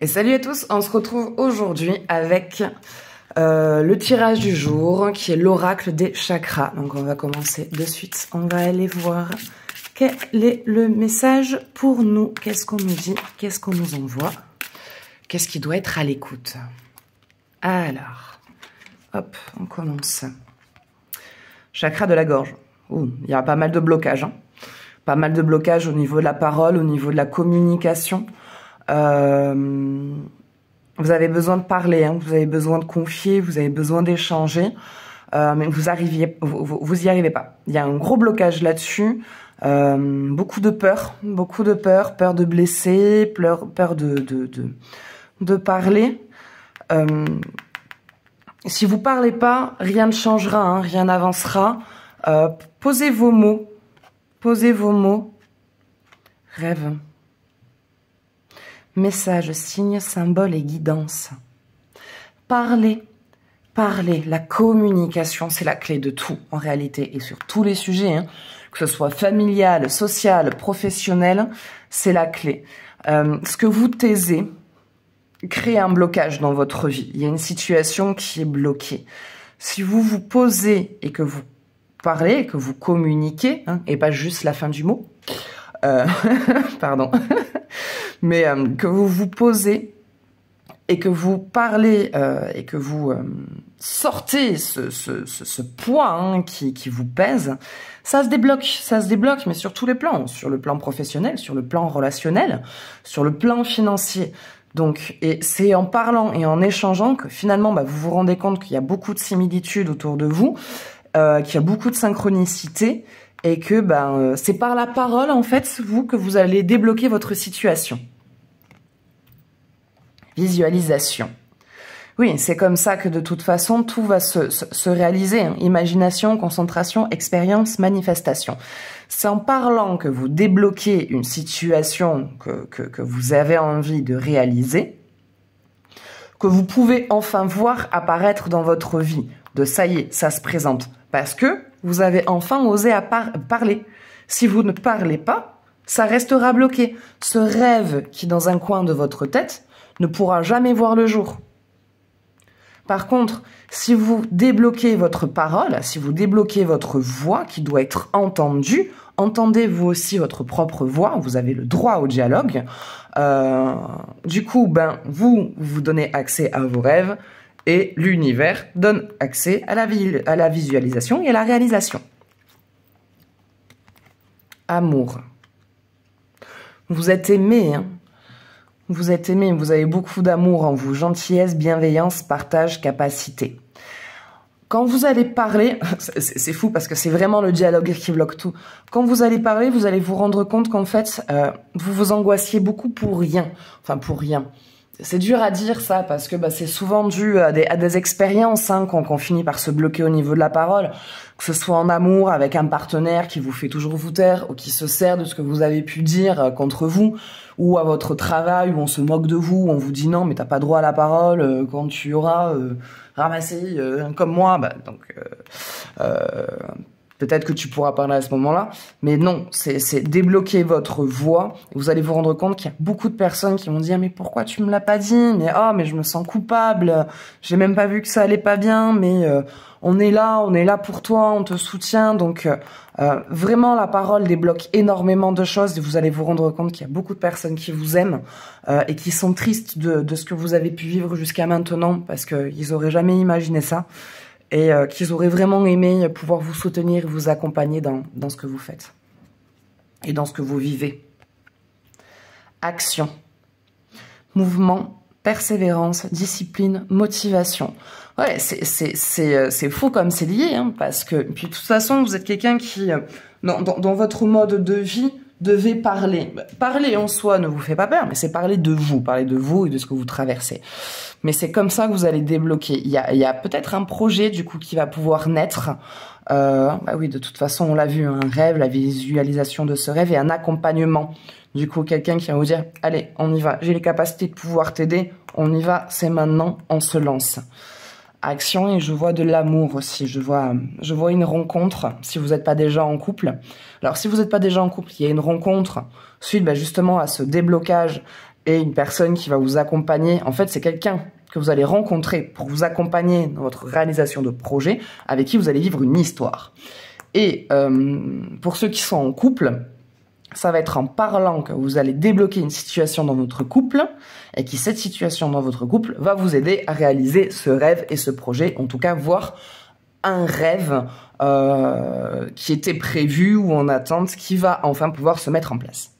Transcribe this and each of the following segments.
Et salut à tous, on se retrouve aujourd'hui avec le tirage du jour qui est l'oracle des chakras. Donc on va commencer de suite, on va aller voir quel est le message pour nous. Qu'est-ce qu'on nous dit, qu'est-ce qu'on nous envoie, qu'est-ce qui doit être à l'écoute. Alors, hop, on commence. Chakra de la gorge. Ouh, il y a pas mal de blocages, hein. Pas mal de blocages au niveau de la parole, au niveau de la communication. Vous avez besoin de parler, hein, vous avez besoin de confier, vous avez besoin d'échanger, mais vous y arrivez pas. Il y a un gros blocage là-dessus, beaucoup de peur, peur de blesser, peur de parler. Si vous parlez pas, rien ne changera, hein, rien n'avancera. Posez vos mots, rêve. Message, signe, symbole et guidance. Parlez, la communication, c'est la clé de tout en réalité et sur tous les sujets, hein, que ce soit familial, social, professionnel, c'est la clé. Ce que vous taisez crée un blocage dans votre vie. Il y a une situation qui est bloquée. Si vous vous posez et que vous parlez, et que vous communiquez, hein, et pas juste la fin du mot, pardon, mais que vous vous posez et que vous parlez et que vous sortez ce poids, hein, qui vous pèse, ça se débloque, mais sur tous les plans, sur le plan professionnel, sur le plan relationnel, sur le plan financier. Donc, et c'est en parlant et en échangeant que finalement, vous vous rendez compte qu'il y a beaucoup de similitudes autour de vous, qu'il y a beaucoup de synchronicité, et que c'est par la parole, en fait, que vous allez débloquer votre situation. Visualisation. Oui, c'est comme ça que de toute façon, tout va se réaliser, hein. Imagination, concentration, expérience, manifestation. C'est en parlant que vous débloquez une situation que vous avez envie de réaliser, que vous pouvez enfin voir apparaître dans votre vie. De ça y est, ça se présente. Parce que vous avez enfin osé parler. Si vous ne parlez pas, ça restera bloqué. Ce rêve qui, dans un coin de votre tête, ne pourra jamais voir le jour. Par contre, si vous débloquez votre parole, si vous débloquez votre voix qui doit être entendue, entendez vous aussi votre propre voix, vous avez le droit au dialogue. Du coup, vous donnez accès à vos rêves et l'univers donne accès à la visualisation et à la réalisation. Amour. Vous êtes aimé, hein. Vous êtes aimé, vous avez beaucoup d'amour en vous, gentillesse, bienveillance, partage, capacité. Quand vous allez parler, c'est fou parce que c'est vraiment le dialogue qui bloque tout. Quand vous allez parler, vous allez vous rendre compte qu'en fait, vous vous angoissiez beaucoup pour rien. Enfin, pour rien. C'est dur à dire ça parce que c'est souvent dû à des expériences, hein, qu'on finit par se bloquer au niveau de la parole, que ce soit en amour avec un partenaire qui vous fait toujours vous taire ou qui se sert de ce que vous avez pu dire contre vous, ou à votre travail où on se moque de vous, où on vous dit non mais t'as pas droit à la parole quand tu auras ramassé comme moi, peut-être que tu pourras parler à ce moment-là, mais non, c'est débloquer votre voix. Et vous allez vous rendre compte qu'il y a beaucoup de personnes qui vont dire « Mais pourquoi tu me l'as pas dit ? Mais mais je me sens coupable. J'ai même pas vu que ça allait pas bien. Mais on est là pour toi, on te soutient. » Donc vraiment, la parole débloque énormément de choses. Et vous allez vous rendre compte qu'il y a beaucoup de personnes qui vous aiment et qui sont tristes de ce que vous avez pu vivre jusqu'à maintenant parce qu'ils auraient jamais imaginé ça. Et qu'ils auraient vraiment aimé pouvoir vous soutenir et vous accompagner dans ce que vous faites et dans ce que vous vivez. Action, mouvement, persévérance, discipline, motivation. Ouais, c'est fou comme c'est lié, hein, parce que puis de toute façon vous êtes quelqu'un qui dans votre mode de vie devez parler. Parler en soi ne vous fait pas peur, mais c'est parler de vous et de ce que vous traversez. Mais c'est comme ça que vous allez débloquer. Il y a peut-être un projet du coup qui va pouvoir naître. Oui, de toute façon, on l'a vu, un rêve, la visualisation de ce rêve et un accompagnement. Du coup, quelqu'un qui va vous dire, allez, on y va. J'ai les capacités de pouvoir t'aider. On y va, c'est maintenant, on se lance. Action, et je vois de l'amour aussi. Je vois une rencontre, si vous n'êtes pas déjà en couple. Alors, si vous n'êtes pas déjà en couple, il y a une rencontre suite justement à ce déblocage et une personne qui va vous accompagner. En fait, c'est quelqu'un que vous allez rencontrer pour vous accompagner dans votre réalisation de projet, avec qui vous allez vivre une histoire. Et pour ceux qui sont en couple, ça va être en parlant que vous allez débloquer une situation dans votre couple et que cette situation dans votre couple va vous aider à réaliser ce rêve et ce projet, en tout cas voir un rêve qui était prévu ou en attente, qui va enfin pouvoir se mettre en place.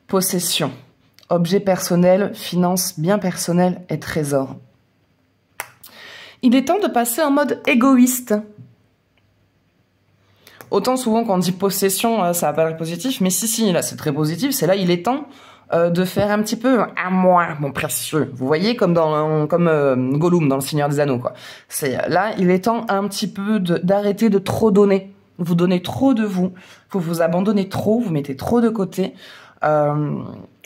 Possession, objet personnel, finances, biens personnels et trésors. Il est temps de passer en mode égoïste. Autant souvent quand on dit possession, ça va pas l'air positif, mais si, là c'est très positif, c'est là il est temps de faire un petit peu à moi, mon précieux. Vous voyez, comme Gollum dans Le Seigneur des Anneaux, quoi. C'est là, il est temps un petit peu d'arrêter de trop donner. Vous donnez trop de vous vous abandonnez trop, vous mettez trop de côté.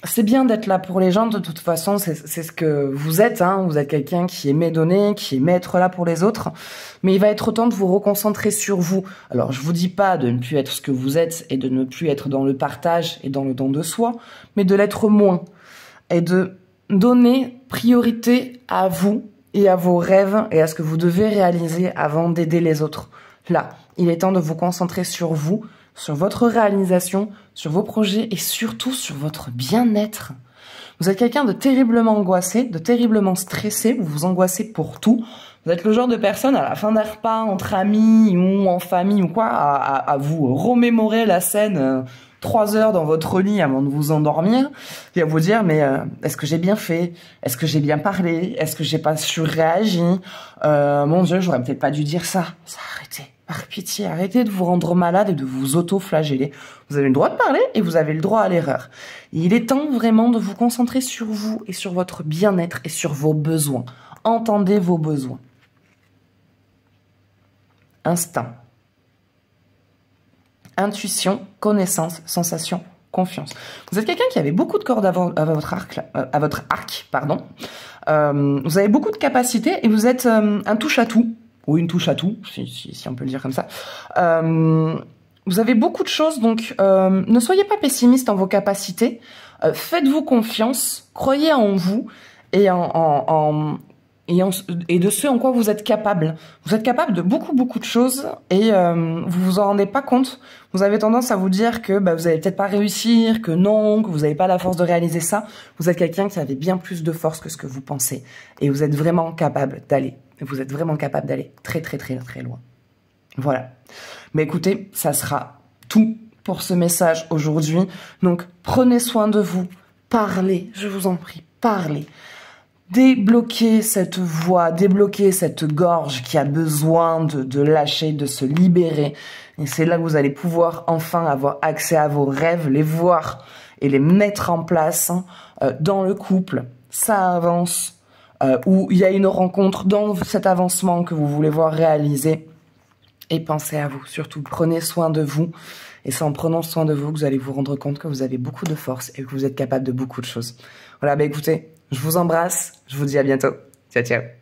C'est bien d'être là pour les gens, de toute façon, c'est ce que vous êtes, hein. Vous êtes quelqu'un qui aimait donner, qui aimait être là pour les autres, mais il va être temps de vous reconcentrer sur vous. Alors, je vous dis pas de ne plus être ce que vous êtes et de ne plus être dans le partage et dans le don de soi, mais de l'être moins et de donner priorité à vous et à vos rêves et à ce que vous devez réaliser avant d'aider les autres. Là, il est temps de vous concentrer sur vous, sur votre réalisation, sur vos projets et surtout sur votre bien-être. Vous êtes quelqu'un de terriblement angoissé, de terriblement stressé, vous vous angoissez pour tout. Vous êtes le genre de personne à la fin d'un repas, entre amis ou en famille ou quoi, à vous remémorer la scène 3 heures dans votre lit avant de vous endormir et à vous dire mais est-ce que j'ai bien fait? Est-ce que j'ai bien parlé? Est-ce que j'ai pas surréagi? Mon Dieu, j'aurais peut-être pas dû dire ça. Arrêtez. Par pitié, arrêtez de vous rendre malade et de vous auto-flageller. Vous avez le droit de parler et vous avez le droit à l'erreur. Il est temps vraiment de vous concentrer sur vous et sur votre bien-être et sur vos besoins. Entendez vos besoins. Instinct. Intuition, connaissance, sensation, confiance. Vous êtes quelqu'un qui avait beaucoup de cordes à votre arc, pardon. Vous avez beaucoup de capacités et vous êtes un touche-à-tout. Ou une touche à tout, si on peut le dire comme ça. Vous avez beaucoup de choses, donc ne soyez pas pessimiste en vos capacités. Faites-vous confiance, croyez en vous et et de ce en quoi vous êtes capable. Vous êtes capable de beaucoup de choses et vous vous en rendez pas compte. Vous avez tendance à vous dire que vous allez peut-être pas réussir, que non, que vous n'avez pas la force de réaliser ça. Vous êtes quelqu'un qui avait bien plus de force que ce que vous pensez et vous êtes vraiment capable d'aller. Vous êtes vraiment capable d'aller très loin. Voilà. Mais écoutez, ça sera tout pour ce message aujourd'hui. Donc, prenez soin de vous. Parlez, je vous en prie, parlez. Débloquez cette voix, débloquez cette gorge qui a besoin de lâcher, de se libérer. Et c'est là que vous allez pouvoir enfin avoir accès à vos rêves, les voir et les mettre en place dans le couple. Ça avance. Où il y a une rencontre dans cet avancement que vous voulez voir réaliser. Et pensez à vous, surtout prenez soin de vous. Et c'est en prenant soin de vous que vous allez vous rendre compte que vous avez beaucoup de force et que vous êtes capable de beaucoup de choses. Voilà, écoutez, je vous embrasse, je vous dis à bientôt. Ciao, ciao.